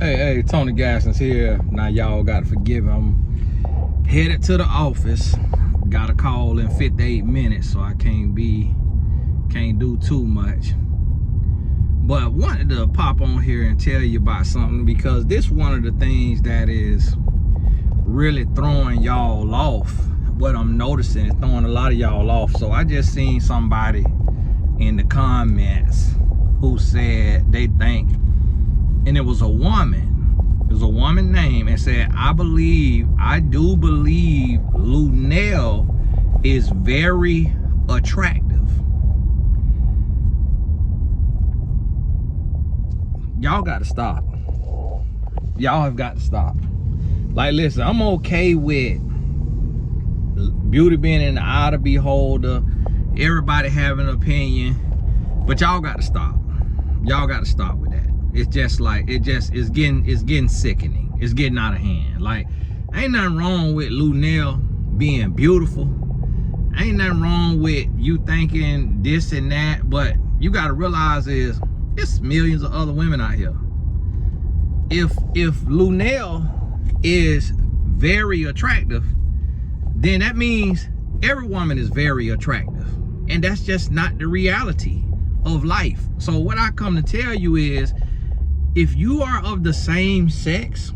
Hey, Tony Gasson's here. Now y'all gotta forgive me. I'm headed to the office. Got a call in 58 minutes, so I can't do too much. But wanted to pop on here and tell you about something, because this one of the things that is really throwing y'all off. What I'm noticing is throwing a lot of y'all off. So I just seen somebody in the comments who said they think, and it was a woman. It was a woman name, and said, I do believe Lunel is very attractive. Y'all got to stop. Y'all have got to stop. Like, listen, I'm okay with beauty being in the eye of the beholder, everybody having an opinion, but y'all got to stop. Y'all got to stop with that. It's just like, it's getting sickening. It's getting out of hand. Like, ain't nothing wrong with Lunel being beautiful. Ain't nothing wrong with you thinking this and that, but you got to realize is it's millions of other women out here. If Lunel is very attractive, then that means every woman is very attractive, and that's just not the reality of life. So what I come to tell you is, if you are of the same sex,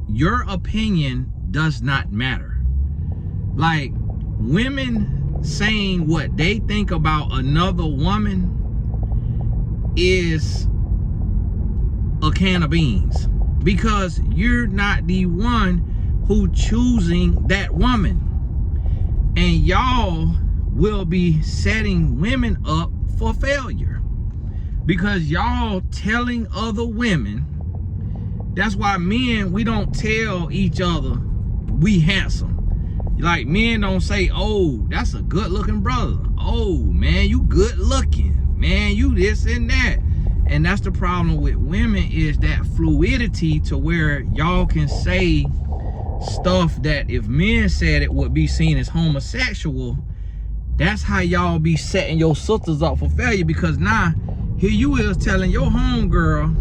your opinion does not matter. Like, women saying what they think about another woman is a can of beans, because you're not the one who choosing that woman. And y'all will be setting women up for failure, because y'all telling other women. That's why men, we don't tell each other we handsome. Like, men don't say, oh, that's a good looking brother. Oh man, you good looking. Man, you this and that. And that's the problem with women, is that fluidity, to where y'all can say stuff that if men said it would be seen as homosexual. That's how y'all be setting your sisters up for failure, because now here you is telling your homegirl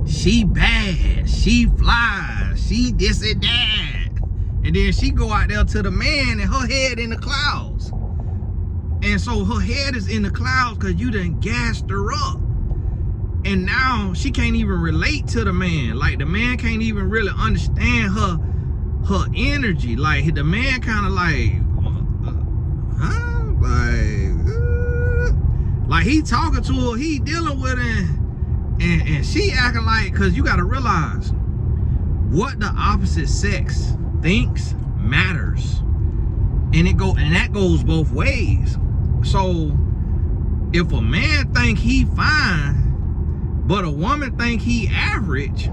she bad, she flies, she this and that, and then she go out there to the man and her head in the clouds. And so her head is in the clouds because you done gassed her up. And now she can't even relate to the man. Like, the man can't even really understand her energy. Like, the man kind of like, huh? Like he talking to her, he dealing with her, and she acting like, because you got to realize, what the opposite sex thinks matters. And that goes both ways. So if a man think he fine, but a woman think he average,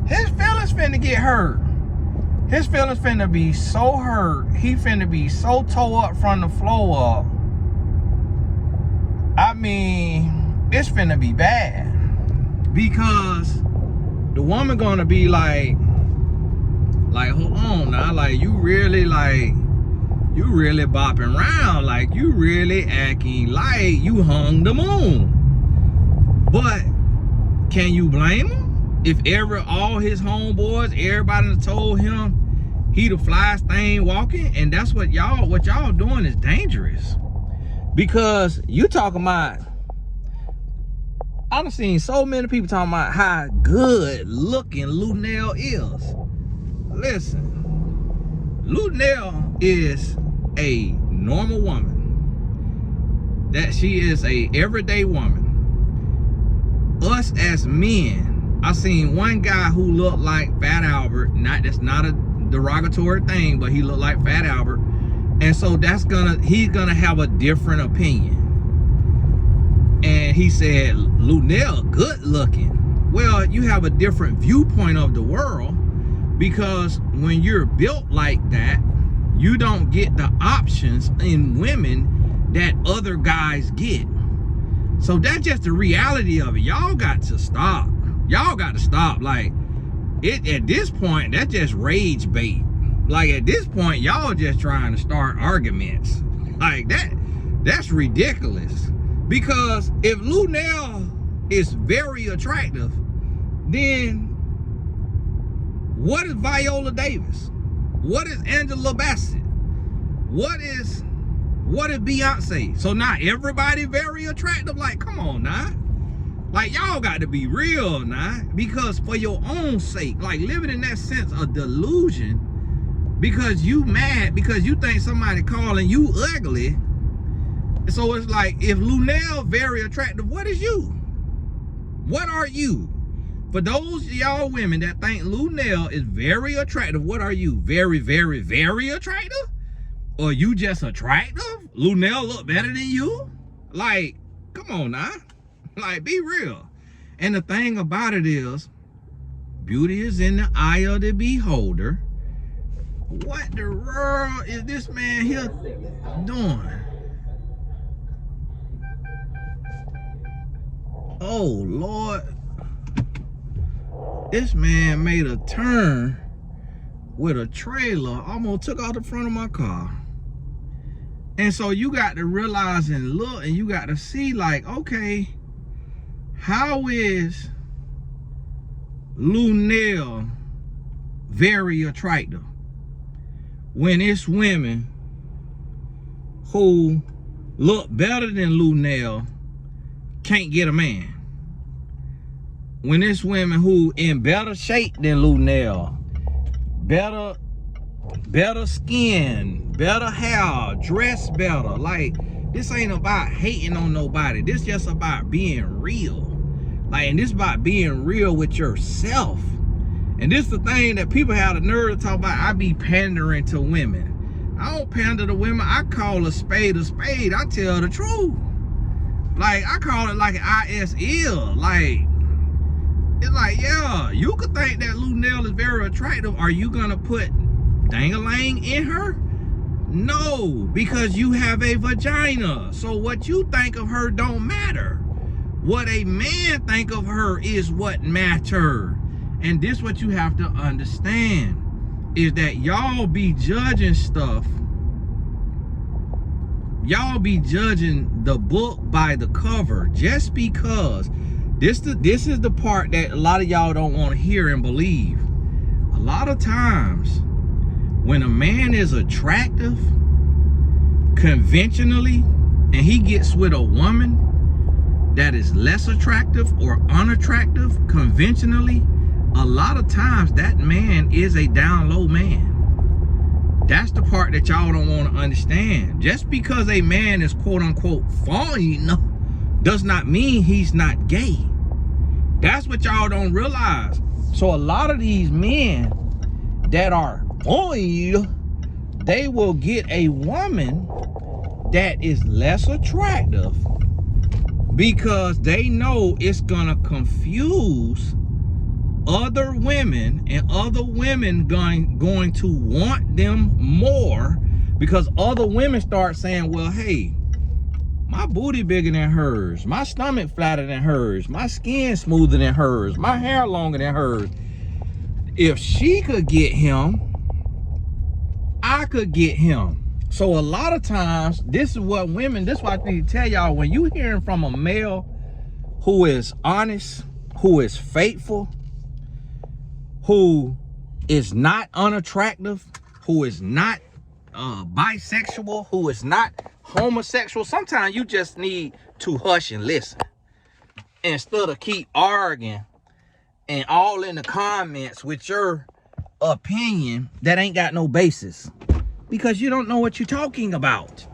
his feelings finna get hurt. His feelings finna be so hurt. He finna be so tore up from the floor up. I mean, it's finna be bad. Because the woman gonna be like, hold on now, like, you really bopping around, like you really acting like you hung the moon. But can you blame him? If all his homeboys, everybody done told him he the flyest thing walking, and that's what y'all doing is dangerous. Because you talking about, I've seen so many people talking about how good looking Lunel is. Listen, Lunel is a normal woman. That she is a everyday woman. Us as men, I seen one guy who looked like Fat Albert. That's not a derogatory thing, but he looked like Fat Albert. And so he's gonna have a different opinion. And he said, Lunel good looking. Well, you have a different viewpoint of the world, because when you're built like that, you don't get the options in women that other guys get. So that's just the reality of it. Y'all got to stop. Y'all got to stop. Like, at this point, that's just rage bait. Like, at this point, y'all just trying to start arguments. Like, that's ridiculous. Because if Lunel is very attractive, then what is Viola Davis? What is Angela Bassett? What is Beyonce? So now everybody very attractive? Like, come on now. Like, y'all got to be real now. Because for your own sake, like living in that sense of delusion, because you mad, because you think somebody calling you ugly. So it's like, if Lunel very attractive, what is you? What are you? For those of y'all women that think Lunel is very attractive, what are you? Very, very, very attractive? Or you just attractive? Lunel look better than you? Like, come on now. Like, be real. And the thing about it is, beauty is in the eye of the beholder. What the world is this man here doing? Oh, Lord. This man made a turn with a trailer, almost took out the front of my car. And so you got to realize and look, and you got to see, like, okay, how is Lunel very attractive when it's women who look better than Lunel can't get a man? When it's women who in better shape than Lunel, better skin, better hair, dress better. Like, this ain't about hating on nobody. This just about being real. Like, and this about being real with yourself. And this the thing that people have the nerve to talk about. I be pandering to women. I don't pander to women. I call a spade a spade. I tell the truth. Like, I call it like an IS ill. Like, it's like, yeah, you could think that Lunel is very attractive. Are you gonna put dang-a-lang in her? No, because you have a vagina. So what you think of her don't matter. What a man think of her is what matter. And this what you have to understand, is that y'all be judging stuff. Y'all be judging the book by the cover just because. This is the part that a lot of y'all don't want to hear and believe. A lot of times, when a man is attractive, conventionally, and he gets with a woman that is less attractive or unattractive, conventionally, a lot of times that man is a down low man. That's the part that y'all don't want to understand. Just because a man is quote unquote fine does not mean he's not gay. That's what y'all don't realize. So a lot of these men that are fine, they will get a woman that is less attractive because they know it's gonna confuse other women, and other women going to want them more, because other women start saying, well, hey, my booty bigger than hers, my stomach flatter than hers, my skin smoother than hers, my hair longer than hers. If she could get him, I could get him. So a lot of times, this is what women, this is what I need to tell y'all, when you hearing from a male who is honest, who is faithful, who is not unattractive, who is not bisexual, who is not homosexual, sometimes you just need to hush and listen instead of keep arguing and all in the comments with your opinion that ain't got no basis, because you don't know what you're talking about.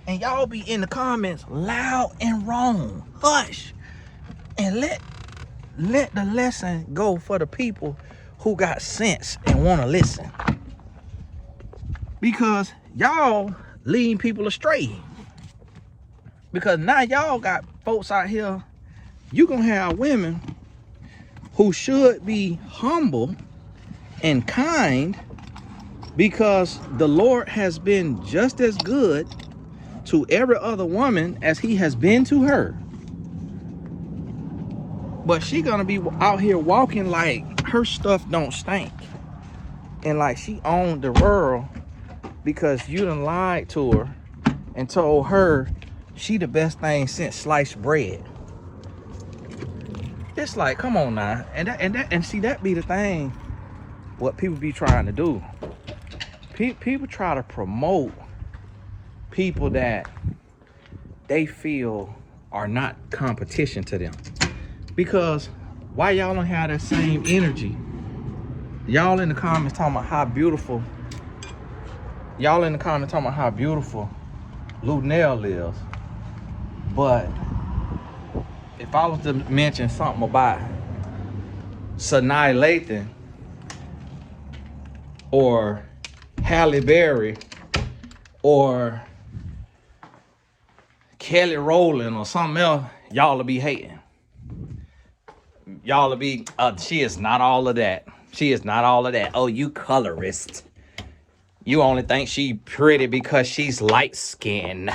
And y'all be in the comments loud and wrong. Hush and let the lesson go for the people who got sense and want to listen, because y'all leading people astray. Because now y'all got folks out here, you gonna have women who should be humble and kind, because the Lord has been just as good to every other woman as he has been to her. But she gonna be out here walking like her stuff don't stink, and like she owned the world, because you done lied to her and told her she the best thing since sliced bread. It's like, come on now. And see, that be the thing, what people be trying to do. People try to promote people that they feel are not competition to them. Because why y'all don't have that same energy? Y'all in the comments talking about how beautiful. Y'all in the comments talking about how beautiful Lunel is. But if I was to mention something about Sanaa Lathan or Halle Berry or Kelly Rowland or something else, y'all will be hating. Y'all will be, she is not all of that. She is not all of that. Oh, you colorist. You only think she pretty because she's light skinned.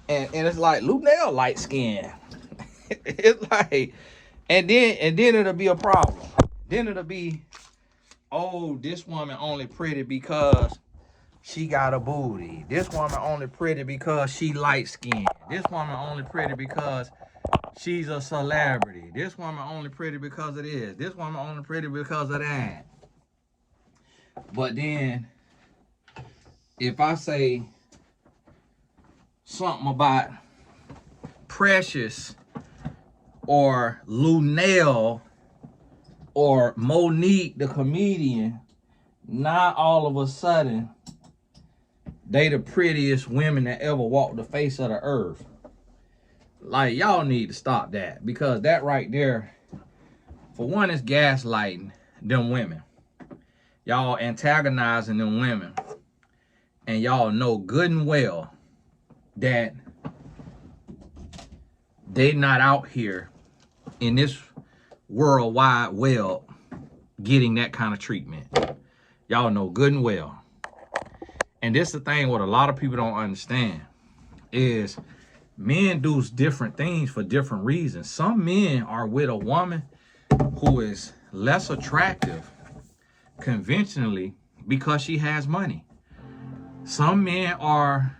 And it's like, Lunel light skinned. It's like, and then it'll be a problem. Then it'll be, oh, this woman only pretty because she got a booty. This woman only pretty because she light skinned. This woman only pretty because she's a celebrity. This woman only pretty because of this. This woman only pretty because of that. But then, if I say something about Precious or Lunel or Monique the comedian, not all of a sudden they the prettiest women that ever walked the face of the earth. Like, y'all need to stop that, because that right there, for one, is gaslighting them women. Y'all antagonizing them women, and y'all know good and well that they not out here in this world wide web getting that kind of treatment. Y'all know good and well. And this is the thing, what a lot of people don't understand is men do different things for different reasons. Some men are with a woman who is less attractive conventionally because she has money. Some men are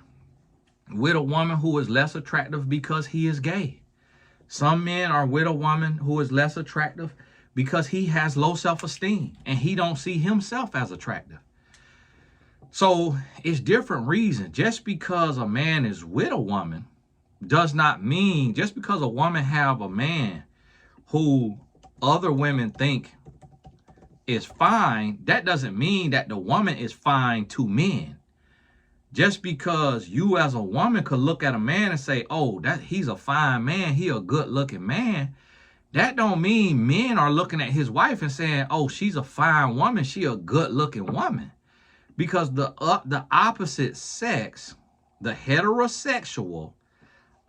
with a woman who is less attractive because he is gay. Some men are with a woman who is less attractive because he has low self-esteem and he don't see himself as attractive. So it's different reasons. Just because a man is with a woman does not mean, just because a woman have a man who other women think is fine, that doesn't mean that the woman is fine to men. Just because you as a woman could look at a man and say, oh, that he's a fine man, he a good looking man, that don't mean men are looking at his wife and saying, oh, she's a fine woman, she a good looking woman. Because the opposite sex, the heterosexual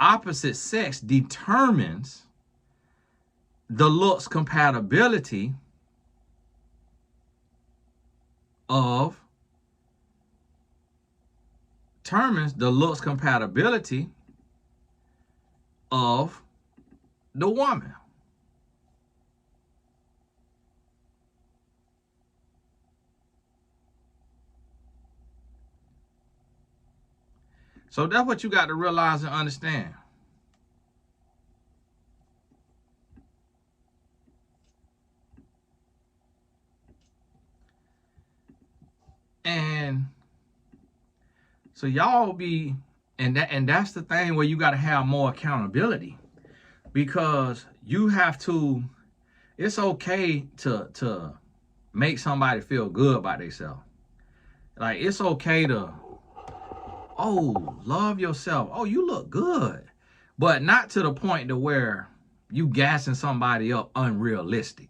opposite sex, determines the looks compatibility of the woman. So that's what you got to realize and understand. And so y'all be, and that's the thing where you got to have more accountability, because you have to, it's okay to make somebody feel good about themselves. Like, it's okay to, oh, love yourself. Oh, you look good. But not to the point to where you gassing somebody up unrealistic.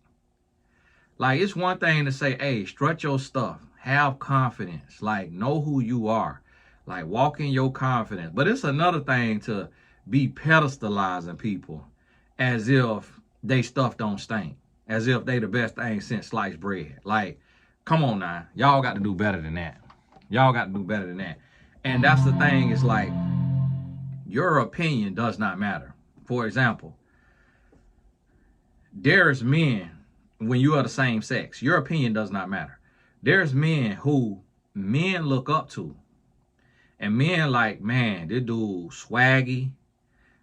Like, it's one thing to say, hey, strut your stuff. Have confidence. Like, know who you are. Like, walk in your confidence. But it's another thing to be pedestalizing people as if they stuff don't stink. As if they the best thing since sliced bread. Like, come on now. Y'all got to do better than that. Y'all got to do better than that. And that's the thing, is like, your opinion does not matter. For example, there's men, when you are the same sex, your opinion does not matter. There's men who men look up to. And men like, man, this dude swaggy.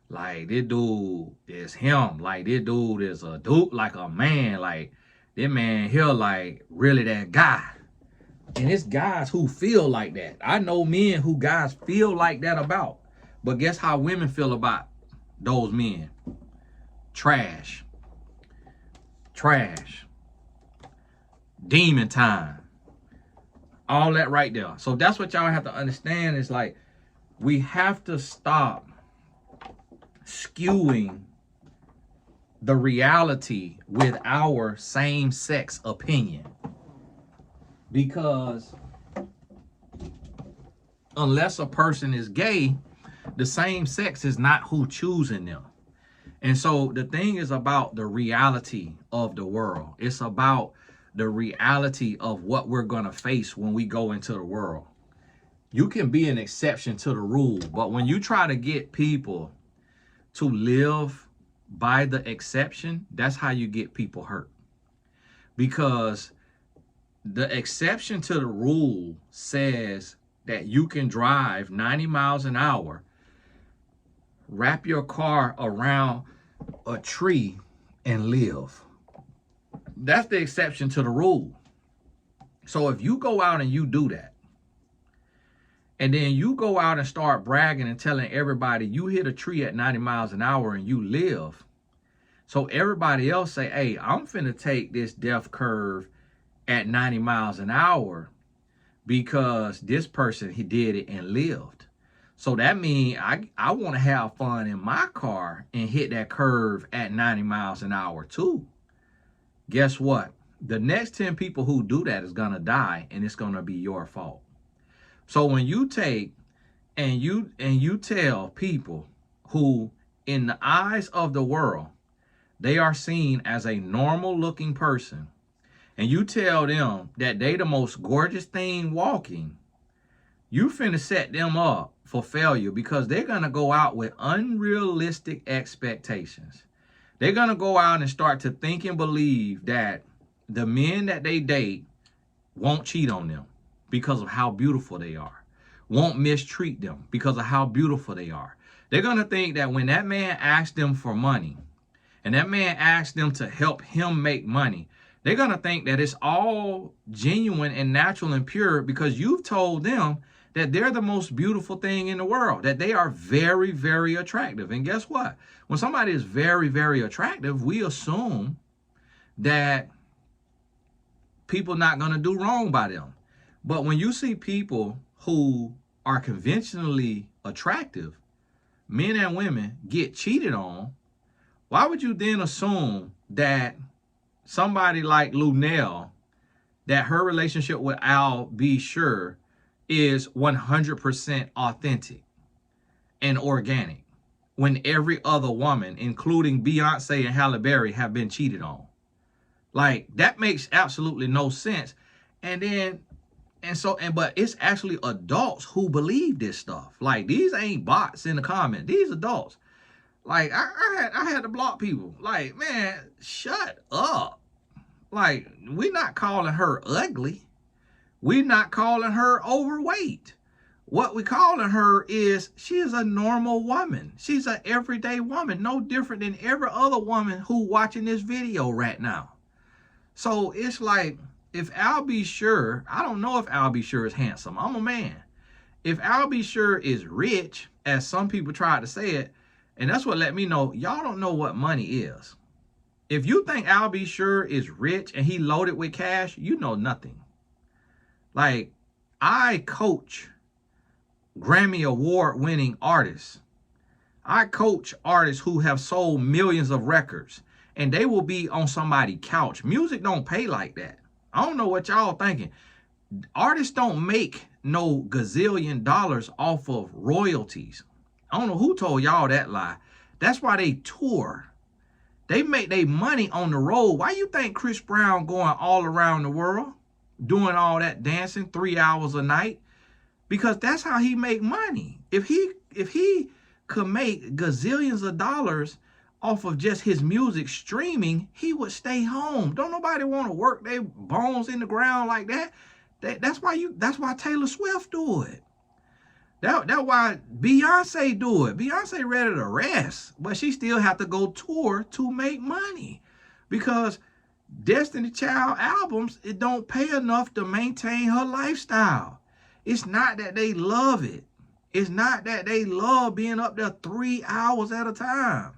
Like, this dude is him. Like, this dude is a dude, like a man. Like, this man here, like, really that guy. And it's guys who feel like that. I know men who guys feel like that about. But guess how women feel about those men? Trash. Trash. Demon time. All that right there. So that's what y'all have to understand is like, we have to stop skewing the reality with our same-sex opinion. Because unless a person is gay, the same sex is not who choosing them. And so the thing is about the reality of the world. It's about the reality of what we're going to face when we go into the world. You can be an exception to the rule, but when you try to get people to live by the exception, that's how you get people hurt. Because the exception to the rule says that you can drive 90 miles an hour, wrap your car around a tree, and live. That's the exception to the rule. So if you go out and you do that, and then you go out and start bragging and telling everybody you hit a tree at 90 miles an hour and you live, so everybody else say, hey, I'm finna take this death curve at 90 miles an hour because this person, he did it and lived. So that means I want to have fun in my car and hit that curve at 90 miles an hour too. Guess what? The next 10 people who do that is going to die, and it's going to be your fault. So when you take and you tell people who in the eyes of the world, they are seen as a normal looking person, and you tell them that they the most gorgeous thing walking, you finna set them up for failure because they're going to go out with unrealistic expectations. They're going to go out and start to think and believe that the men that they date won't cheat on them because of how beautiful they are, won't mistreat them because of how beautiful they are. They're going to think that when that man asks them for money and that man asks them to help him make money, they're going to think that it's all genuine and natural and pure because you've told them that they're the most beautiful thing in the world, that they are very, very attractive. And guess what? When somebody is very, very attractive, we assume that people not going to do wrong by them. But when you see people who are conventionally attractive, men and women, get cheated on, why would you then assume that somebody like Lunel, that her relationship with W.A.R is 100% authentic and organic when every other woman, including Beyonce and Halle Berry, have been cheated on? Like, that makes absolutely no sense. But it's actually adults who believe this stuff. Like, these ain't bots in the comment. These adults. Like, I had to block people. Like, man, shut up. Like, we're not calling her ugly. We're not calling her overweight. What we're calling her is she is a normal woman. She's an everyday woman, no different than every other woman who watching this video right now. So it's like, if Al B. Sure, I don't know if Al B. Sure is handsome. I'm a man. If Al B. Sure is rich, as some people try to say it, and that's what let me know, y'all don't know what money is. If you think Al B. Sure is rich and he loaded with cash, you know nothing. Like, I coach Grammy Award winning artists. I coach artists who have sold millions of records, and they will be on somebody's couch. Music don't pay like that. I don't know what y'all thinking. Artists don't make no gazillion dollars off of royalties. I don't know who told y'all that lie. That's why they tour. They make their money on the road. Why you think Chris Brown going all around the world doing all that dancing 3 hours a night? Because that's how he make money. If he could make gazillions of dollars off of just his music streaming, he would stay home. Don't nobody want to work their bones in the ground like that. That's why Taylor Swift do it. That's why Beyonce do it. Beyonce ready to rest, but she still have to go tour to make money, because Destiny Child albums, it don't pay enough to maintain her lifestyle. It's not that they love it. It's not that they love being up there 3 hours at a time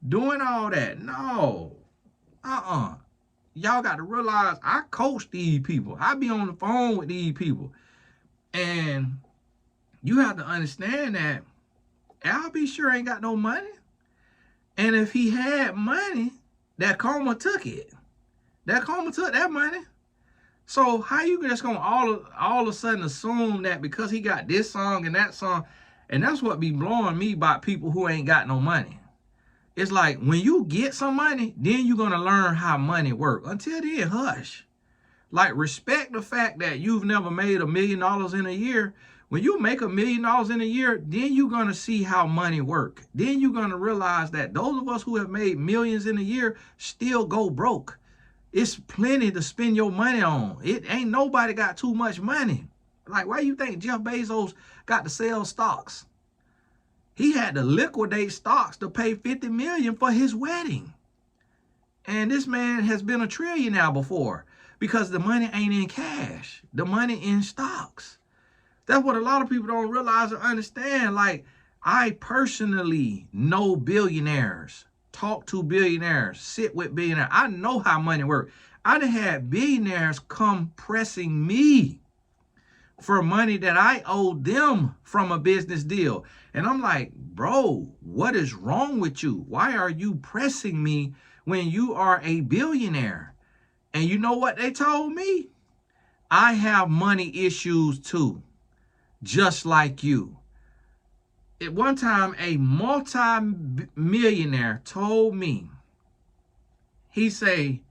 doing all that. No. Y'all got to realize, I coach these people. I be on the phone with these people. And you have to understand that Al sure ain't got no money. And if he had money, that Coma took it. That Coma took that money. So how you just gonna all of a sudden assume that because he got this song and that song? And that's what be blowing me about people who ain't got no money. It's like, when you get some money, then you're gonna learn how money work. Until then, hush. Like, respect the fact that you've never made $1 million in a year. When you make $1 million in a year, then you're going to see how money work. Then you're going to realize that those of us who have made millions in a year still go broke. It's plenty to spend your money on. It ain't nobody got too much money. Like, why you think Jeff Bezos got to sell stocks? He had to liquidate stocks to pay $50 million for his wedding. And this man has been a trillionaire before, because the money ain't in cash. The money in stocks. That's what a lot of people don't realize or understand. Like, I personally know billionaires, talk to billionaires, sit with billionaires. I know how money works. I done had billionaires come pressing me for money that I owed them from a business deal. And I'm like, bro, what is wrong with you? Why are you pressing me when you are a billionaire? And you know what they told me? I have money issues too, just like you. At one time, a multi-millionaire told me, he say,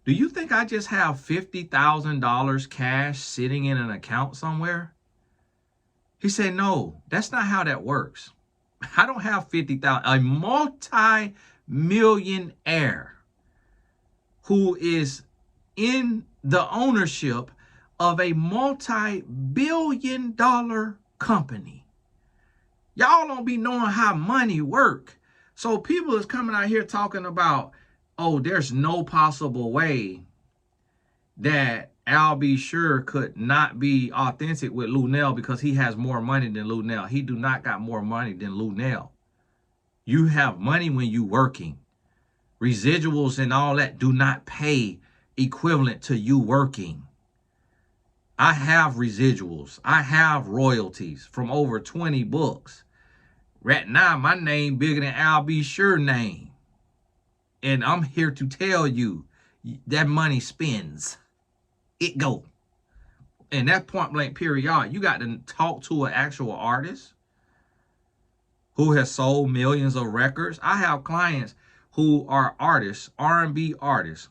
do you think I just have $50,000 cash sitting in an account somewhere? He said, no, that's not how that works. I don't have 50,000. A multi-millionaire who is in the ownership of a multi-billion-dollar company. Y'all don't be knowing how money work. So people is coming out here talking about, oh, there's no possible way that Al.B.Sure could not be authentic with Lunel because he has more money than Lunel. He do not got more money than Lunel. You have money when you working. Residuals and all that do not pay equivalent to you working. I have residuals. I have royalties from over 20 books. Right now, my name bigger than Al.B.Sure name. And I'm here to tell you that money spends. It go. And that point blank period, you got to talk to an actual artist who has sold millions of records. I have clients who are artists, R&B artists,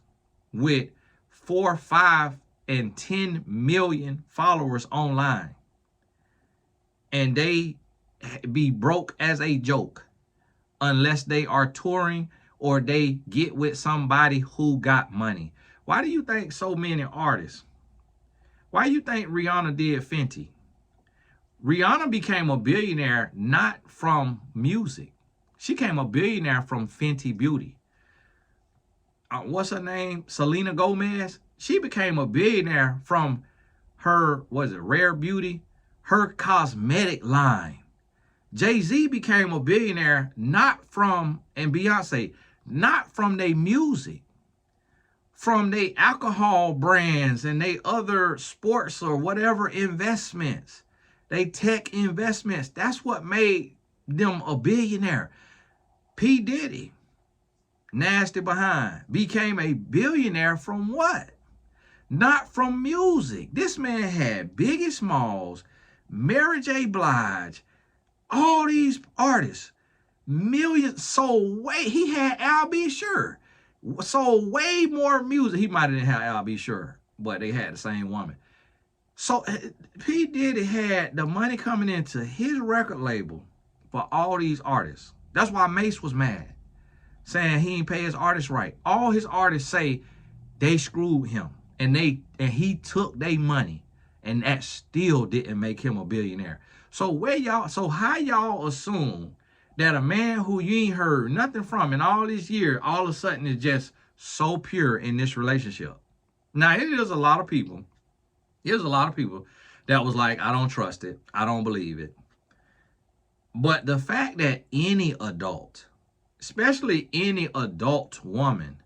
with 4, 5, and 10 million followers online. And they be broke as a joke unless they are touring or they get with somebody who got money. Why do you think so many artists? Why do you think Rihanna did Fenty? Rihanna became a billionaire not from music. She became a billionaire from Fenty Beauty. What's her name? Selena Gomez. She became a billionaire from her, was it Rare Beauty? Her cosmetic line. Jay-Z became a billionaire not from, and Beyonce, not from their music, from their alcohol brands and they other sports or whatever investments, they tech investments. That's what made them a billionaire. P. Diddy, nasty behind, became a billionaire from what? Not from music. This man had Biggie Smalls, Mary J. Blige, all these artists, millions sold way. He had Al.B.Sure, sold way more music. He might have didn't have Al.B.Sure, but they had the same woman. So P. Diddy had the money coming into his record label for all these artists. That's why Mace was mad, saying he ain't pay his artists right. All his artists say they screwed him, and he took their money and that still didn't make him a billionaire. So how y'all assume that a man who you ain't heard nothing from in all these years, all of a sudden is just so pure in this relationship? Now, it is a lot of people. There's a lot of people that was like, I don't trust it. I don't believe it. But the fact that any adult, especially any adult woman,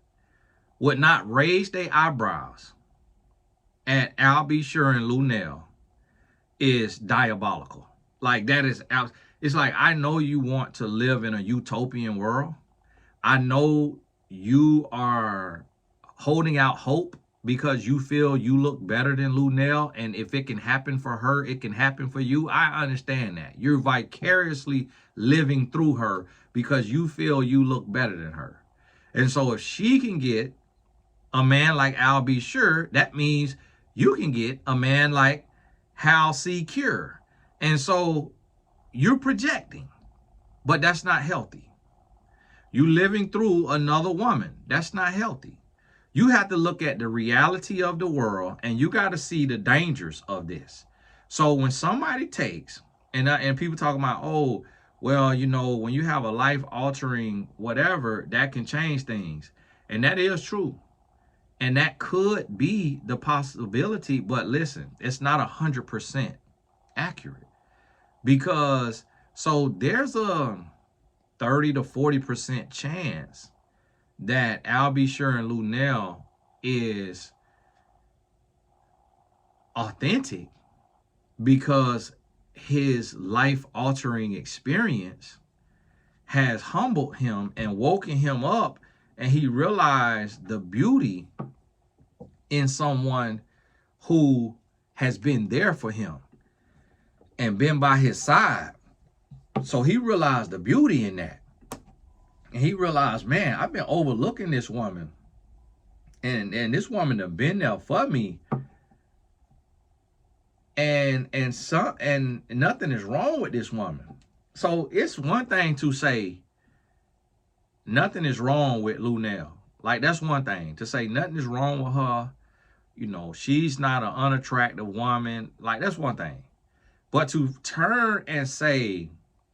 would not raise their eyebrows at W.A.R. and Lunel is diabolical. Like, that is, it's like, I know you want to live in a utopian world. I know you are holding out hope because you feel you look better than Lunel, and if it can happen for her, it can happen for you. I understand that. You're vicariously living through her because you feel you look better than her. And so if she can get a man like Al B. Sure, that means you can get a man like Hal C. Cure. And so you're projecting, but that's not healthy. You living through another woman. That's not healthy. You have to look at the reality of the world, and you got to see the dangers of this. So when somebody takes, and people talk about, oh, well, you know, when you have a life-altering whatever, that can change things. And that is true. And that could be the possibility. But listen, it's not 100% accurate. Because, so there's a 30 to 40% chance that W.A.R. and Lunel is authentic because his life-altering experience has humbled him and woken him up, and he realized the beauty in someone who has been there for him and been by his side. So he realized the beauty in that. And he realized, man, I've been overlooking this woman. And this woman have been there for me. And nothing is wrong with this woman. So it's one thing to say nothing is wrong with Lunel. Like, that's one thing. To say nothing is wrong with her. You know, she's not an unattractive woman. Like, that's one thing. But to turn and say,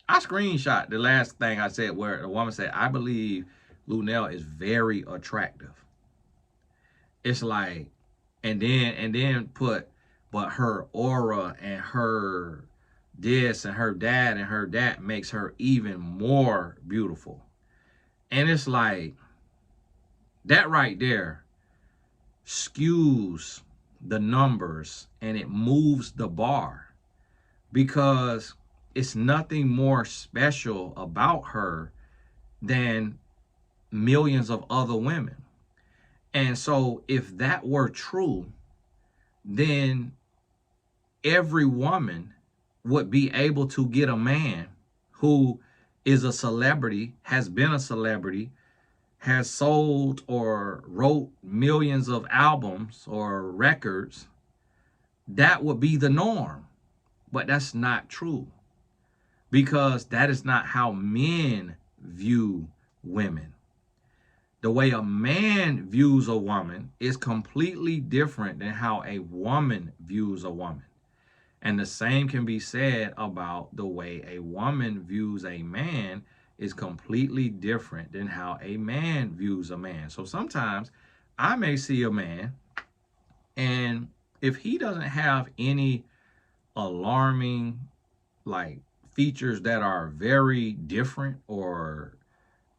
I screenshot the last thing I said where the woman said, I believe Lunel is very attractive. It's like, and then put, but her aura and her this and her that and her that makes her even more beautiful. And it's like, that right there skews the numbers and it moves the bar, because it's nothing more special about her than millions of other women. And so if that were true, then every woman would be able to get a man who is a celebrity, has been a celebrity, has sold or wrote millions of albums or records. That would be the norm. But that's not true, because that is not how men view women. The way a man views a woman is completely different than how a woman views a woman. And the same can be said about the way a woman views a man is completely different than how a man views a man. So sometimes I may see a man, and if he doesn't have any alarming like features that are very different or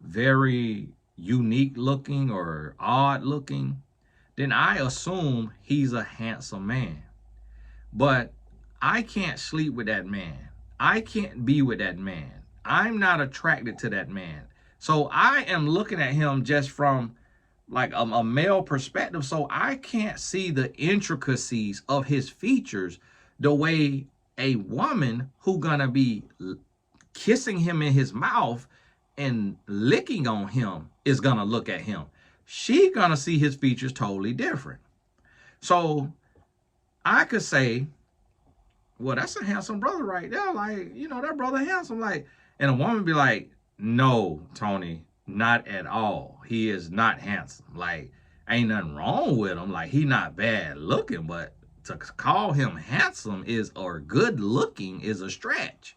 very unique looking or odd looking, then I assume he's a handsome man. But I can't sleep with that man. I can't be with that man. I'm not attracted to that man. So I am looking at him just from like a male perspective. So I can't see the intricacies of his features the way a woman who gonna be kissing him in his mouth and licking on him is gonna look at him. She gonna see his features totally different. So I could say, well, that's a handsome brother right there. Like, you know, that brother handsome. Like, and a woman be like, no, Tony, not at all. He is not handsome. Like, ain't nothing wrong with him. Like, he not bad looking, but to call him handsome or good looking is a stretch.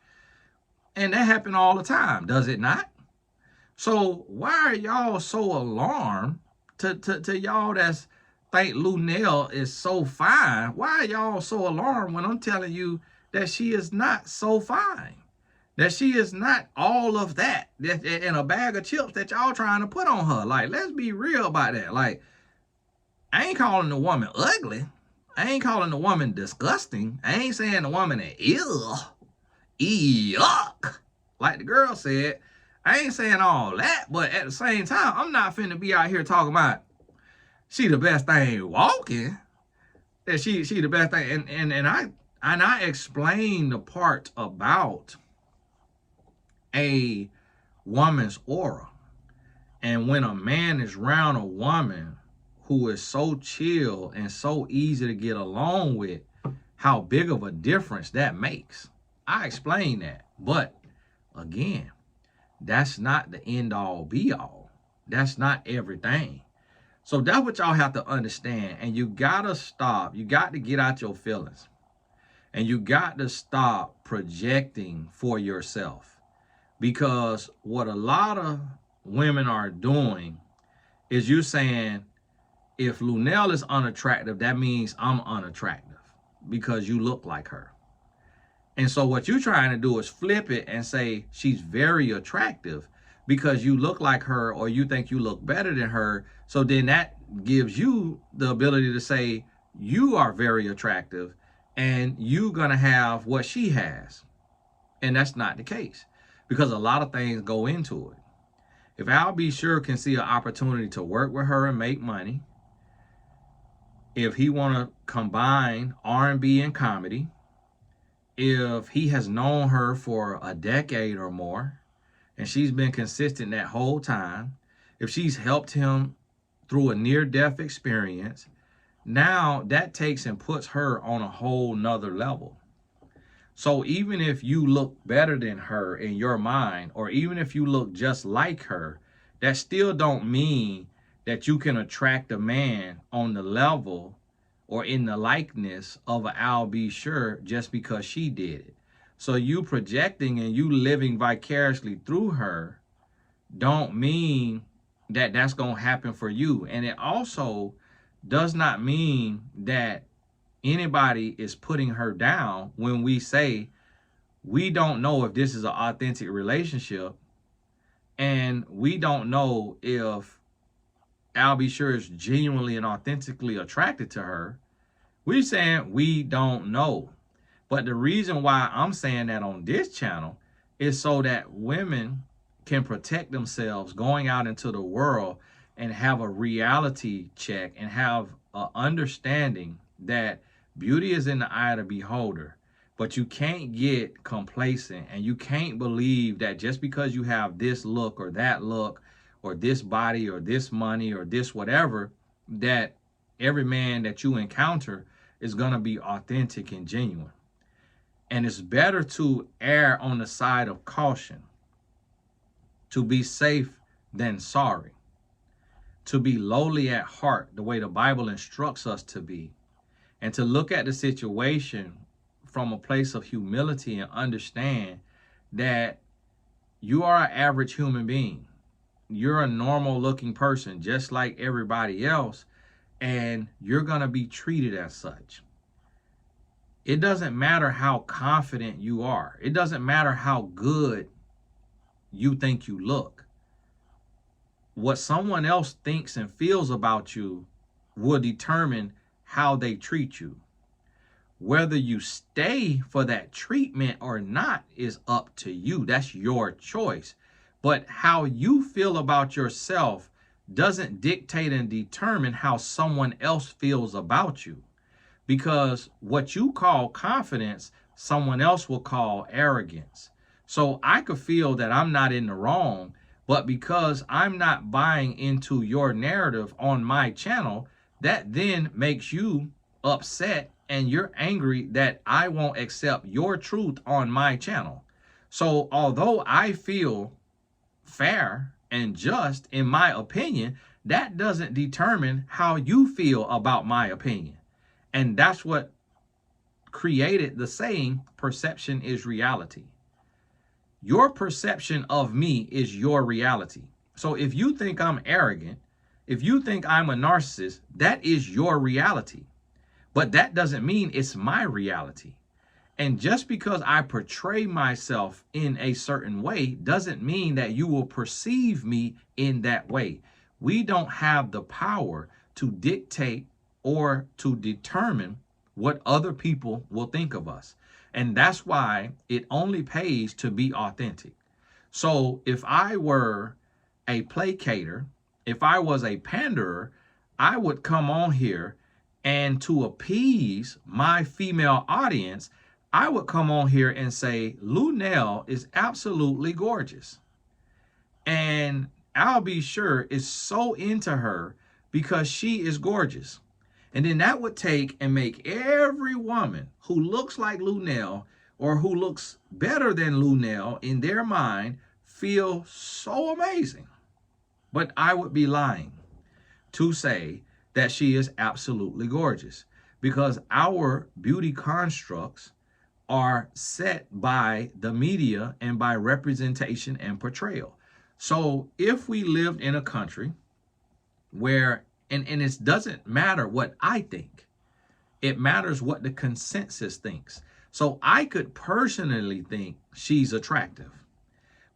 And that happens all the time, does it not? So why are y'all so alarmed to y'all that's think Lunel is so fine? Why are y'all so alarmed when I'm telling you that she is not so fine? That she is not all of that in a bag of chips that y'all trying to put on her. Like, let's be real about that. Like, I ain't calling the woman ugly. I ain't calling the woman disgusting. I ain't saying the woman is yuck, like the girl said. I ain't saying all that, but at the same time, I'm not finna be out here talking about she the best thing walking. That she the best thing. And I explained the part about a woman's aura. And when a man is around a woman who is so chill and so easy to get along with, how big of a difference that makes. I explained that. But again, that's not the end all be all. That's not everything. So that's what y'all have to understand. And you gotta stop. You got to get out your feelings. And you got to stop projecting for yourself. Because what a lot of women are doing is you saying, if Lunel is unattractive, that means I'm unattractive because you look like her. And so what you're trying to do is flip it and say she's very attractive because you look like her or you think you look better than her. So then that gives you the ability to say you are very attractive and you're going to have what she has. And that's not the case because a lot of things go into it. If W.A.R can see an opportunity to work with her and make money, if he want to combine R&B and comedy, if he has known her for a decade or more, and she's been consistent that whole time, if she's helped him through a near-death experience, now that takes and puts her on a whole nother level. So even if you look better than her in your mind, or even if you look just like her, that still don't mean that you can attract a man on the level or in the likeness of a W.A.R just because she did it. So you projecting and you living vicariously through her don't mean that that's going to happen for you. And it also does not mean that anybody is putting her down when we say we don't know if this is an authentic relationship and we don't know if W.A.R is genuinely and authentically attracted to her. We're saying we don't know. But the reason why I'm saying that on this channel is so that women can protect themselves going out into the world and have a reality check and have an understanding that beauty is in the eye of the beholder. But you can't get complacent and you can't believe that just because you have this look or that look or this body or this money or this whatever, that every man that you encounter is going to be authentic and genuine. And it's better to err on the side of caution, to be safe than sorry, to be lowly at heart the way the Bible instructs us to be, and to look at the situation from a place of humility and understand that you are an average human being. You're a normal looking person just like everybody else, and you're going to be treated as such. It doesn't matter how confident you are. It doesn't matter how good you think you look. What someone else thinks and feels about you will determine how they treat you. Whether you stay for that treatment or not is up to you. That's your choice. But how you feel about yourself doesn't dictate and determine how someone else feels about you. Because what you call confidence, someone else will call arrogance. So I could feel that I'm not in the wrong, but because I'm not buying into your narrative on my channel, that then makes you upset and you're angry that I won't accept your truth on my channel. So although I feel fair and just in my opinion, that doesn't determine how you feel about my opinion. And that's what created the saying, perception is reality. Your perception of me is your reality. So if you think I'm arrogant, if you think I'm a narcissist, that is your reality. But that doesn't mean it's my reality. And just because I portray myself in a certain way doesn't mean that you will perceive me in that way. We don't have the power to dictate or to determine what other people will think of us. And that's why it only pays to be authentic. So if I were a placater, if I was a panderer, I would come on here and to appease my female audience, I would come on here and say, Lunel is absolutely gorgeous. And I'll be sure is so into her because she is gorgeous. And then that would take and make every woman who looks like Lunel or who looks better than Lunel in their mind feel so amazing. But I would be lying to say that she is absolutely gorgeous, because our beauty constructs are set by the media and by representation and portrayal. So if we lived in a country where, and it doesn't matter what I think, it matters what the consensus thinks. So I could personally think she's attractive,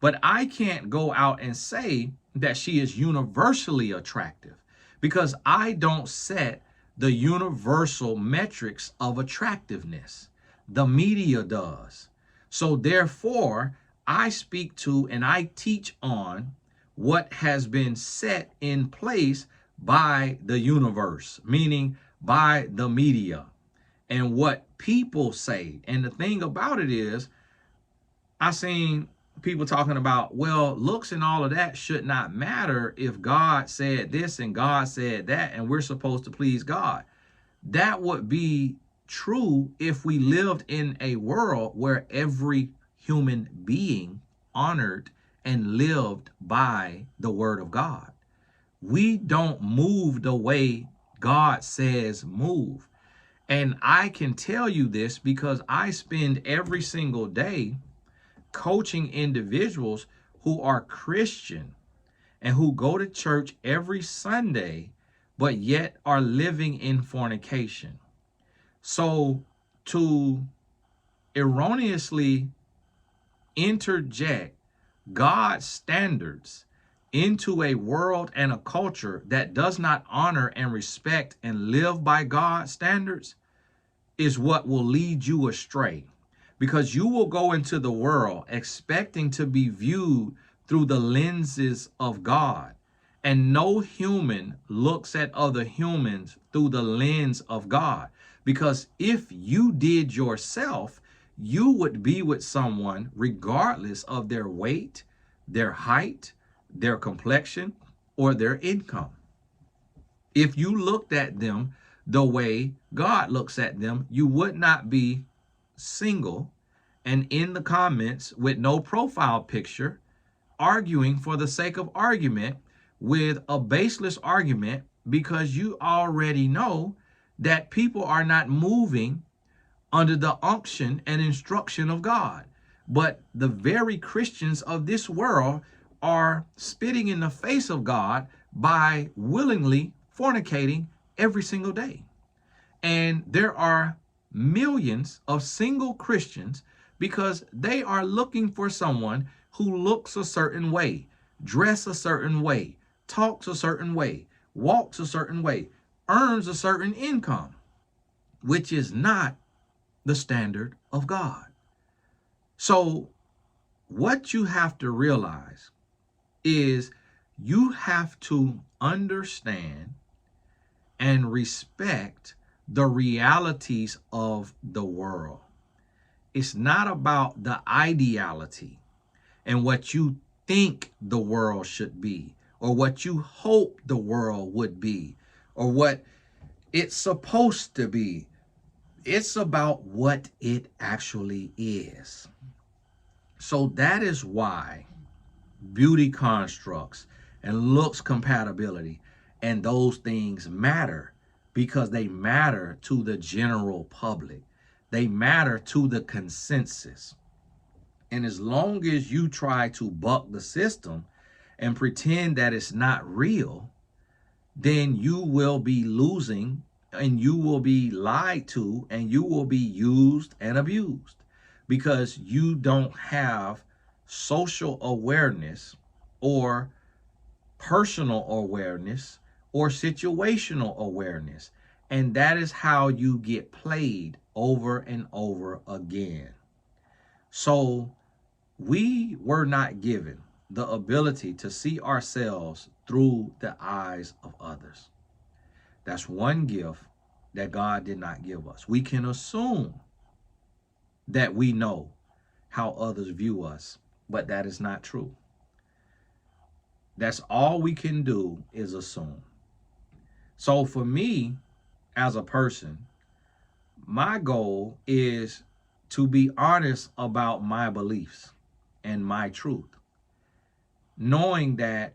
but I can't go out and say that she is universally attractive, because I don't set the universal metrics of attractiveness. The media does. So therefore, I speak to and I teach on what has been set in place by the universe, meaning by the media, and what people say. And the thing about it is, I seen people talking about, well, looks and all of that should not matter if God said this and God said that, and we're supposed to please God. That would be true if we lived in a world where every human being honored and lived by the word of God. We don't move the way God says move. And I can tell you this because I spend every single day coaching individuals who are Christian and who go to church every Sunday, but yet are living in fornication. So to erroneously interject God's standards into a world and a culture that does not honor and respect and live by God's standards is what will lead you astray. Because you will go into the world expecting to be viewed through the lenses of God. And no human looks at other humans through the lens of God. Because if you did yourself, you would be with someone regardless of their weight, their height, their complexion, or their income. If you looked at them the way God looks at them, you would not be single and in the comments with no profile picture, arguing for the sake of argument with a baseless argument, because you already know that people are not moving under the unction and instruction of God. But the very Christians of this world are spitting in the face of God by willingly fornicating every single day. And there are millions of single Christians because they are looking for someone who looks a certain way, dress a certain way, talks a certain way, walks a certain way, earns a certain income, which is not the standard of God. So what you have to realize is you have to understand and respect the realities of the world. It's not about the ideality and what you think the world should be, or what you hope the world would be, or what it's supposed to be. It's about what it actually is. So that is why beauty constructs and looks compatibility and those things matter, because they matter to the general public. They matter to the consensus. And as long as you try to buck the system and pretend that it's not real, then you will be losing, and you will be lied to, and you will be used and abused, because you don't have social awareness or personal awareness or situational awareness. And that is how you get played over and over again. So we were not given the ability to see ourselves through the eyes of others. That's one gift that God did not give us. We can assume that we know how others view us, but that is not true. That's all we can do, is assume. So for me, as a person, my goal is to be honest about my beliefs and my truth, knowing that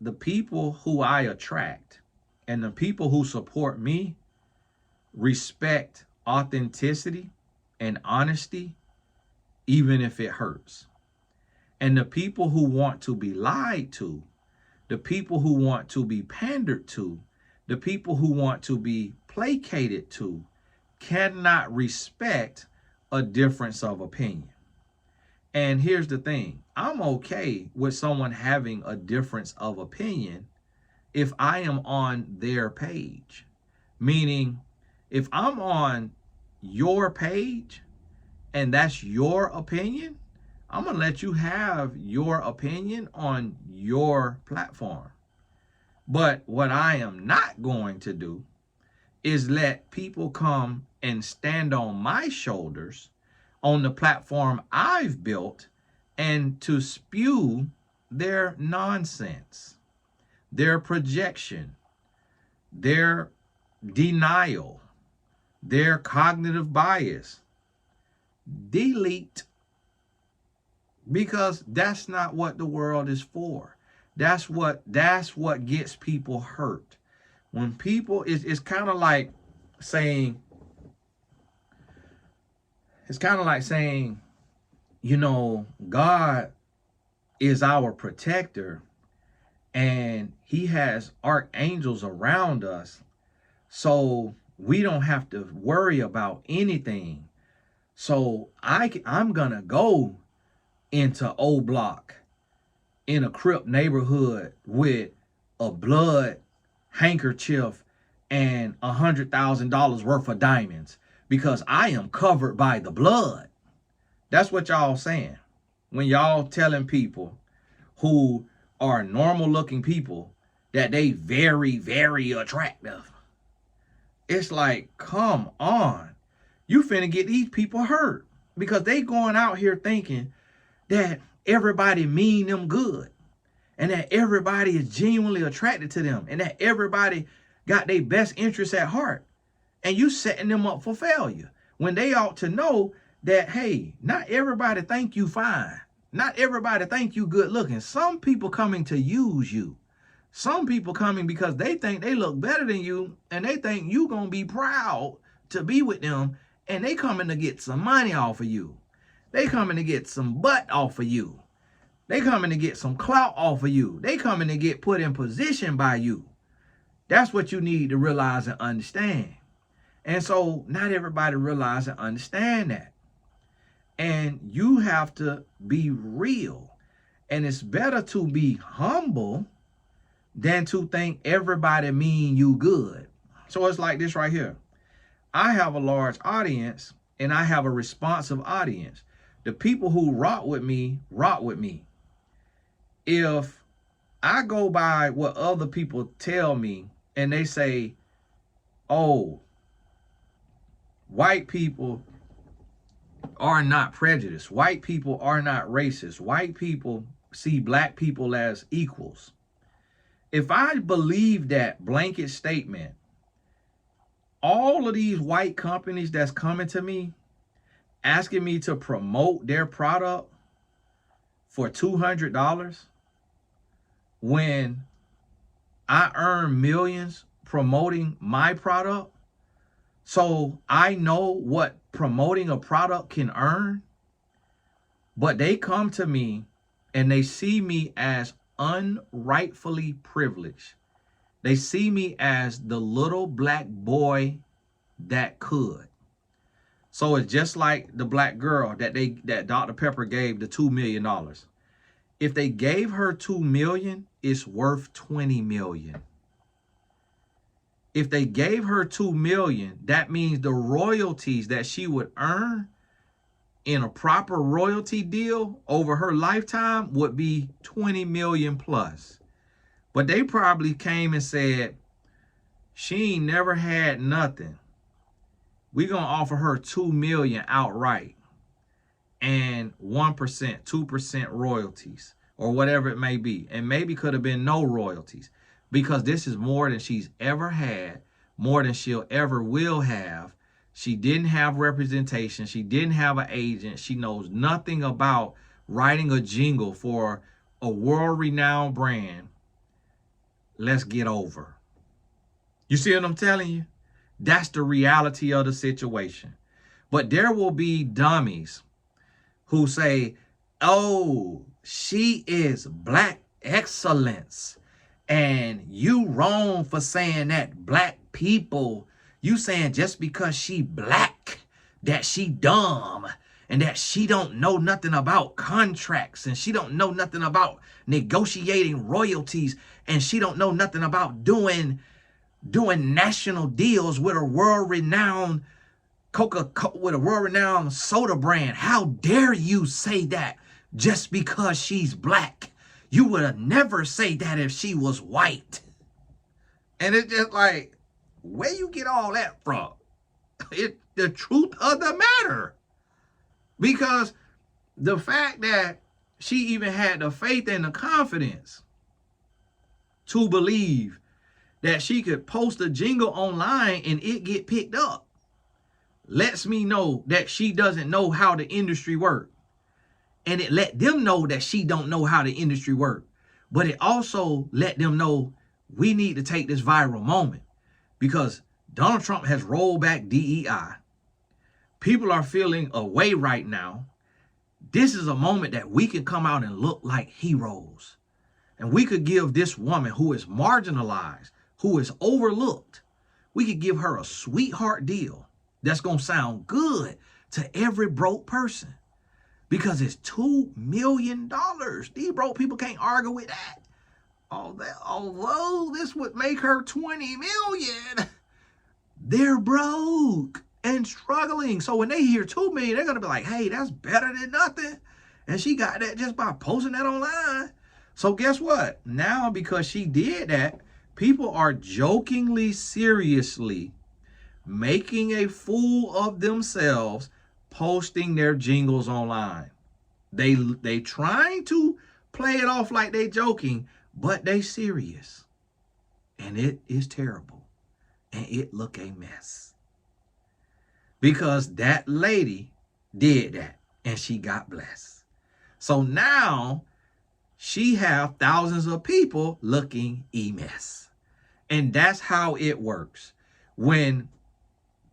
the people who I attract and the people who support me respect authenticity and honesty, even if it hurts. And the people who want to be lied to, the people who want to be pandered to, the people who want to be placated to, cannot respect a difference of opinion. And here's the thing. I'm okay with someone having a difference of opinion if I am on their page. Meaning, if I'm on your page and that's your opinion, I'm going to let you have your opinion on your platform. But what I am not going to do is let people come and stand on my shoulders on the platform I've built and to spew their nonsense, their projection, their denial, their cognitive bias. Delete. Because that's not what the world is for. That's what gets people hurt. When people, it's kind of like saying, you know, God is our protector and he has archangels around us, so we don't have to worry about anything. So I'm gonna go into O Block in a Crip neighborhood with a blood handkerchief and $100,000 worth of diamonds because I am covered by the blood. That's what y'all saying when y'all telling people who are normal looking people that they very, very attractive. It's like, come on. You finna get these people hurt because they going out here thinking that everybody mean them good and that everybody is genuinely attracted to them and that everybody got their best interests at heart. And you setting them up for failure when they ought to know that, hey, not everybody think you fine. Not everybody think you good looking. Some people coming to use you. Some people coming because they think they look better than you and they think you gonna be proud to be with them, and they coming to get some money off of you. They coming to get some butt off of you. They coming to get some clout off of you. They coming to get put in position by you. That's what you need to realize and understand. And so not everybody realize and understand that. And you have to be real. And it's better to be humble than to think everybody mean you good. So it's like this right here. I have a large audience and I have a responsive audience. The people who rock with me, rock with me. If I go by what other people tell me and they say, oh, white people are not prejudiced. White people are not racist. White people see black people as equals. If I believe that blanket statement, all of these white companies that's coming to me, asking me to promote their product for $200 when I earn millions promoting my product, So I know what promoting a product can earn, but they come to me and they see me as unrightfully privileged. They see me as the little black boy that could. So it's just like the black girl that Dr. Pepper gave the $2 million. If they gave her $2 million, it's worth $20 million. If they gave her $2 million, that means the royalties that she would earn in a proper royalty deal over her lifetime would be 20 million plus. But they probably came and said, she ain't never had nothing. We're going to offer her 2 million outright and 1%, 2% royalties or whatever it may be. And maybe could have been no royalties because this is more than she's ever had, more than she'll ever will have. She didn't have representation. She didn't have an agent. She knows nothing about writing a jingle for a world-renowned brand. Let's get over. You see what I'm telling you? That's the reality of the situation. But there will be dummies who say, oh, she is black excellence. And you wrong for saying that black people, you saying just because she black, that she dumb, and that she don't know nothing about contracts, and she don't know nothing about negotiating royalties, and she don't know nothing about doing national deals with a world-renowned with a world-renowned soda brand. How dare you say that just because she's black? You would have never say that if she was white. And it's just like, where you get all that from? It's the truth of the matter. Because the fact that she even had the faith and the confidence to believe that she could post a jingle online and it get picked up lets me know that she doesn't know how the industry works. And it let them know that she don't know how the industry works. But it also let them know we need to take this viral moment because Donald Trump has rolled back DEI. People are feeling away right now. This is a moment that we can come out and look like heroes. And we could give this woman who is marginalized, who is overlooked, we could give her a sweetheart deal that's going to sound good to every broke person. Because it's $2 million. These broke people can't argue with that. Although this would make her 20 million, they're broke and struggling. So when they hear 2 million, they're going to be like, hey, that's better than nothing. And she got that just by posting that online. So guess what? Now, because she did that, people are jokingly, seriously making a fool of themselves posting their jingles online. They trying to play it off like they joking, but they serious. And it is terrible. And it look a mess. Because that lady did that and she got blessed. So now she have thousands of people looking a mess. And that's how it works. When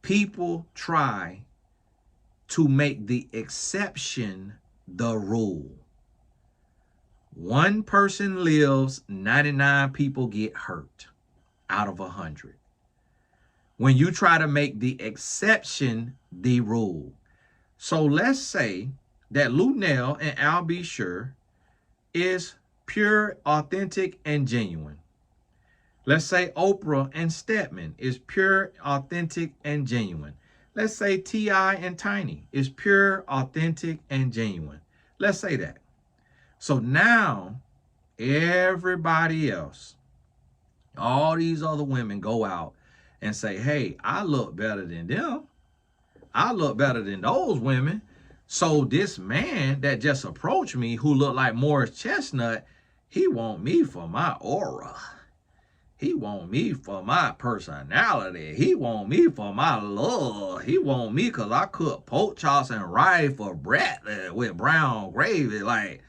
people try to make the exception the rule. One person lives, 99 people get hurt out of 100. When you try to make the exception the rule. So let's say that Lunel and Al B. Sure is pure, authentic, and genuine. Let's say Oprah and Stedman is pure, authentic, and genuine. Let's say T.I. and Tiny is pure, authentic, and genuine. Let's say that. So now, everybody else, all these other women go out and say, hey, I look better than them. I look better than those women. So this man that just approached me, who looked like Morris Chestnut, he want me for my aura. He want me for my personality. He want me for my love. He want me because I cook pork chops and rice for breakfast with brown gravy. Like,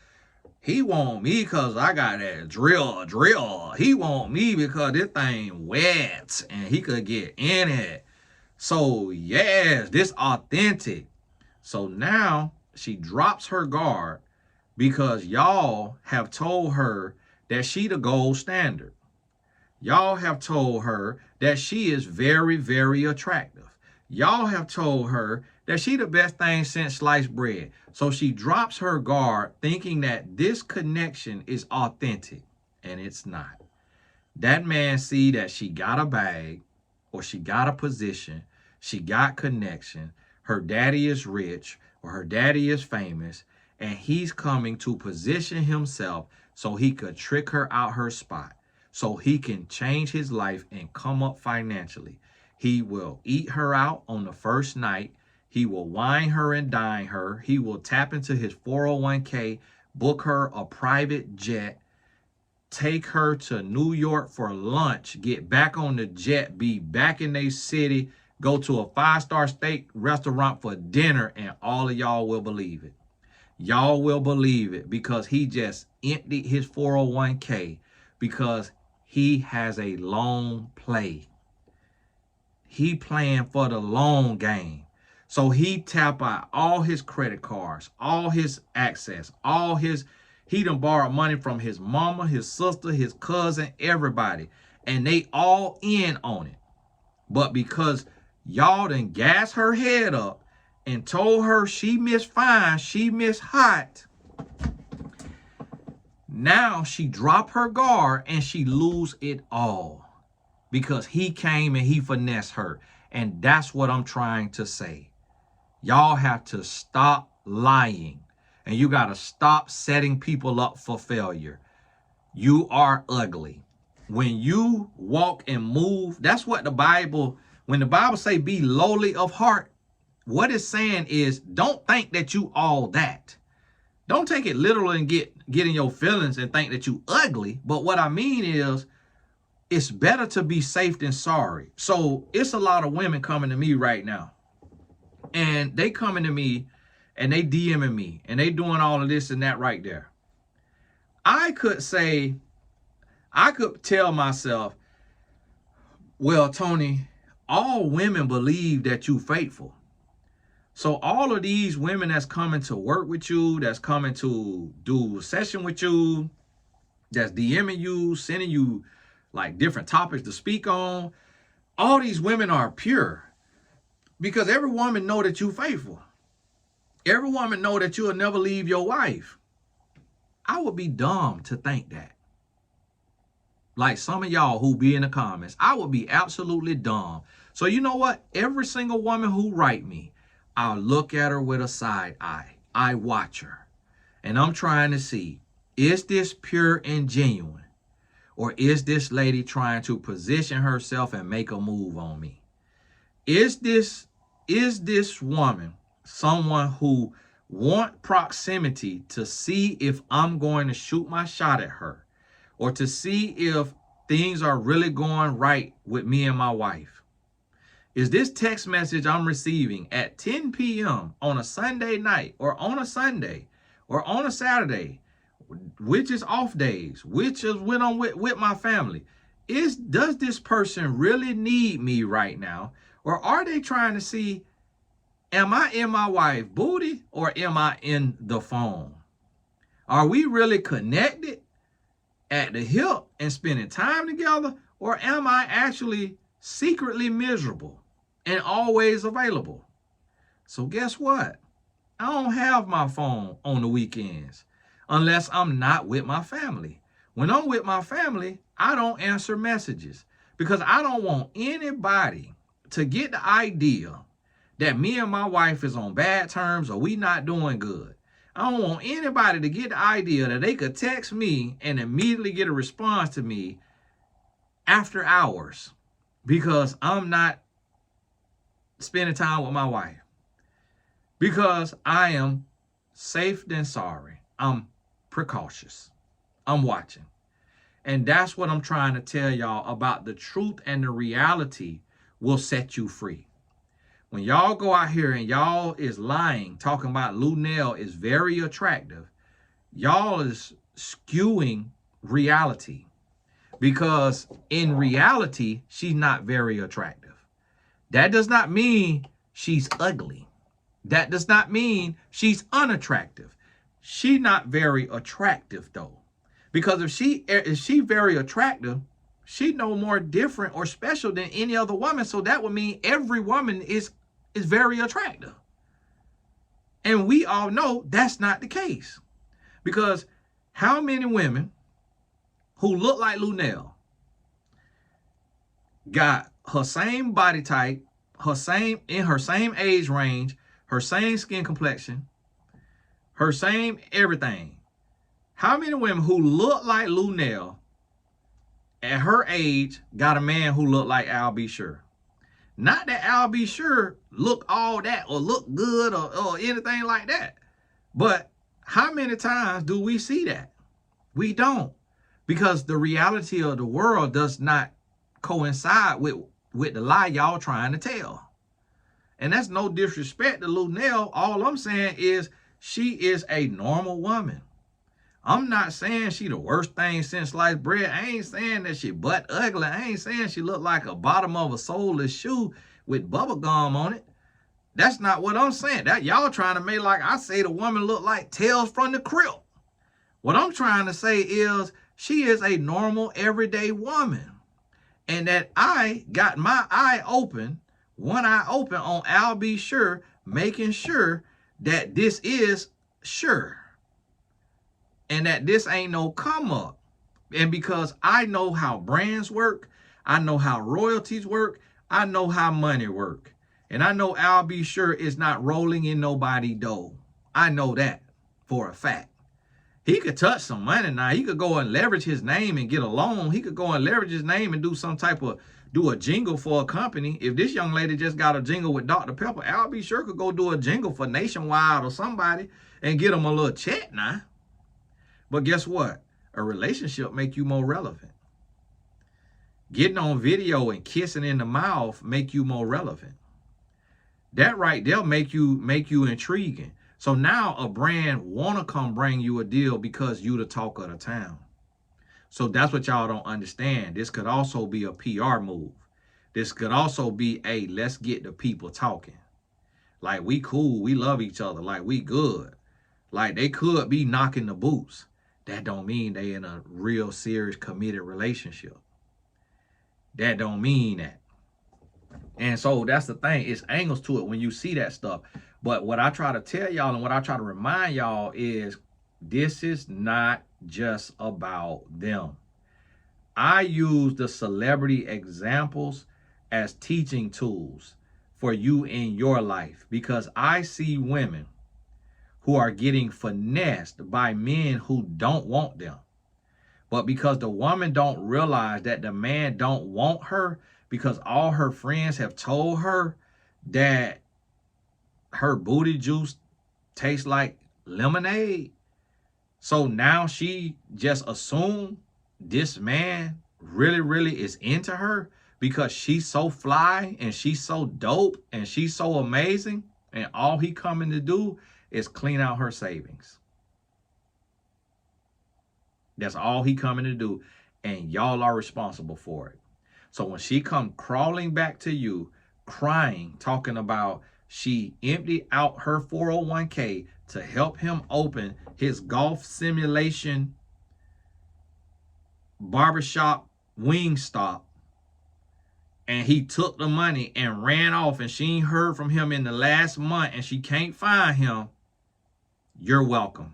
he want me because I got that drill. He want me because this thing wet and he could get in it. So yes, this authentic. So now she drops her guard because y'all have told her that she the gold standard. Y'all have told her that she is very, very attractive. Y'all have told her that she the best thing since sliced bread. So she drops her guard thinking that this connection is authentic, and it's not. That man see that she got a bag, or she got a position, she got connection, her daddy is rich, or her daddy is famous, and he's coming to position himself so he could trick her out her spot, so he can change his life and come up financially. He will eat her out on the first night. He will wine her and dine her. He will tap into his 401k, book her a private jet, take her to New York for lunch, get back on the jet, be back in their city, go to a 5-star steak restaurant for dinner, and all of y'all will believe it. Y'all will believe it because he just emptied his 401k because he has a long play. He playing for the long game. So he tap out all his credit cards, all his access, he done borrowed money from his mama, his sister, his cousin, everybody. And they all in on it. But because y'all done gas her head up and told her she missed fine, she missed hot, now she drop her guard and she lose it all. Because he came and he finessed her. And that's what I'm trying to say. Y'all have to stop lying. And you got to stop setting people up for failure. You are ugly. When you walk and move, that's what the Bible, when the Bible say be lowly of heart, what it's saying is don't think that you all that. Don't take it literal and get in your feelings and think that you ugly. But what I mean is, it's better to be safe than sorry. So it's a lot of women coming to me right now. And they coming to me and they DMing me and they doing all of this and that right there. I could tell myself, well, Tony, all women believe that you faithful. So all of these women that's coming to work with you, that's coming to do a session with you, that's DMing you, sending you like different topics to speak on, all these women are pure because every woman know that you faithful. Every woman know that you'll never leave your wife. I would be dumb to think that. Like some of y'all who be in the comments, I would be absolutely dumb. So you know what? Every single woman who write me, I'll look at her with a side eye. I watch her. And I'm trying to see, is this pure and genuine? Or is this lady trying to position herself and make a move on me? Is this woman someone who want proximity to see if I'm going to shoot my shot at her? Or to see if things are really going right with me and my wife? Is this text message I'm receiving at 10 p.m. on a Sunday night or on a Sunday or on a Saturday, which is off days, which is when I'm with my family, does this person really need me right now? Or are they trying to see, am I in my wife's booty or am I in the phone? Are we really connected at the hip and spending time together? Or am I actually secretly miserable and always available? So guess what? I don't have my phone on the weekends unless I'm not with my family. When I'm with my family, I don't answer messages because I don't want anybody to get the idea that me and my wife is on bad terms or we not doing good. I don't want anybody to get the idea that they could text me and immediately get a response to me after hours because I'm not spending time with my wife. Because I am safe than sorry. I'm precautious. I'm watching. And that's what I'm trying to tell y'all about. The truth and the reality will set you free. When y'all go out here and y'all is lying, talking about Lunel is very attractive, y'all is skewing reality. Because in reality, she's not very attractive. That does not mean she's ugly. That does not mean she's unattractive. She's not very attractive though. Because if she very attractive, she no more different or special than any other woman. So that would mean every woman is very attractive. And we all know that's not the case. Because how many women who look like Lunel got her same body type, in her same age range, her same skin complexion, her same everything? How many women who look like Lunel at her age got a man who looked like Al B. Sure? Not that Al B. Sure look all that or look good or anything like that. But how many times do we see that? We don't. Because the reality of the world does not coincide with the lie y'all trying to tell. And that's no disrespect to Lunel. All I'm saying is she is a normal woman. I'm not saying she the worst thing since sliced bread. I ain't saying that she butt ugly. I ain't saying she look like a bottom of a soulless shoe with bubble gum on it. That's not what I'm saying. That y'all trying to make like I say the woman look like Tales from the Crypt. What I'm trying to say is she is a normal everyday woman. And that I got my eye open, one eye open on Al B. Sure, making sure that this is Sure. And that this ain't no come up. And because I know how brands work, I know how royalties work, I know how money work. And I know Al B. Sure is not rolling in nobody dough. I know that for a fact. He could touch some money now. He could go and leverage his name and get a loan. He could go and leverage his name and do some type of, do a jingle for a company. If this young lady just got a jingle with Dr. Pepper, Al B. Sure could go do a jingle for Nationwide or somebody and get him a little check now. But guess what? A relationship make you more relevant. Getting on video and kissing in the mouth make you more relevant. That right there make you intriguing. So now a brand want to come bring you a deal because you the talk of the town. So that's what y'all don't understand. This could also be a PR move. This could also be a let's get the people talking. Like we cool, we love each other, like we good. Like they could be knocking the boots. That don't mean they in a real serious committed relationship. That don't mean that. And so that's the thing. It's angles to it when you see that stuff. But what I try to tell y'all and what I try to remind y'all is this is not just about them. I use the celebrity examples as teaching tools for you in your life because I see women who are getting finessed by men who don't want them. But because the woman don't realize that the man don't want her because all her friends have told her that her booty juice tastes like lemonade. So now she just assumed this man really is into her because she's so fly and she's so dope and she's so amazing. And all he coming to do is clean out her savings. That's all he coming to do. And y'all are responsible for it. So when she come crawling back to you, crying, talking about she emptied out her 401k to help him open his golf simulation barbershop wing stop, and he took the money and ran off and she ain't heard from him in the last month and she can't find him, you're welcome.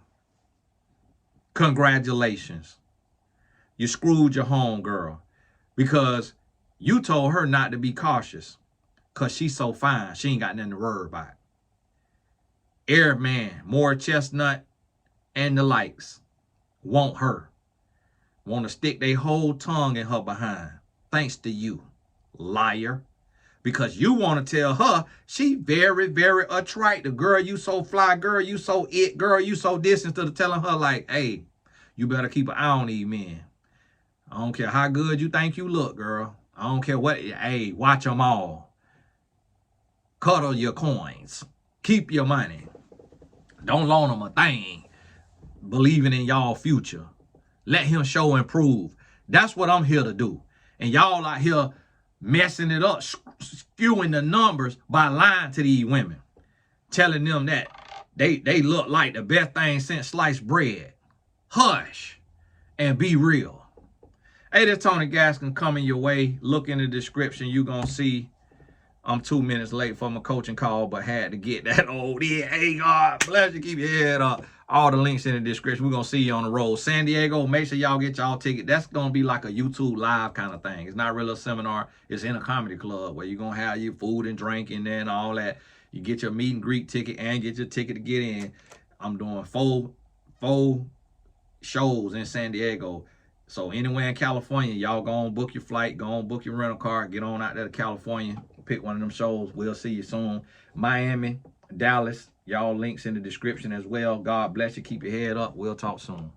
Congratulations. You screwed your home girl because you told her not to be cautious because she's so fine. She ain't got nothing to worry about. Arab man, more chestnut, and the likes want her. Want to stick their whole tongue in her behind. Thanks to you, liar. Because you want to tell her she very attractive. Girl, you so fly. Girl, you so it. Girl, you so this. Instead of telling her like, hey, you better keep an eye on these men. I don't care how good you think you look, girl. I don't care what. Hey, watch them all. Cuddle your coins. Keep your money. Don't loan them a thing. Believing in y'all future. Let him show and prove. That's what I'm here to do. And y'all out here messing it up, skewing the numbers by lying to these women, telling them that they look like the best thing since sliced bread. Hush and be real. Hey, this Tony Gaskin coming your way. Look in the description. You're going to see I'm 2 minutes late for my coaching call, but had to get that old in. Hey, God bless you. Keep your head up. All the links in the description. We're going to see you on the road. San Diego, make sure y'all get y'all ticket. That's going to be like a YouTube live kind of thing. It's not really a seminar. It's in a comedy club where you're going to have your food and drink in there and all that. You get your meet and greet ticket and get your ticket to get in. I'm doing four shows in San Diego. So anywhere in California, y'all go on book your flight, go on book your rental car, get on out there to California, pick one of them shows. We'll see you soon. Miami, Dallas, y'all links in the description as well. God bless you. Keep your head up. We'll talk soon.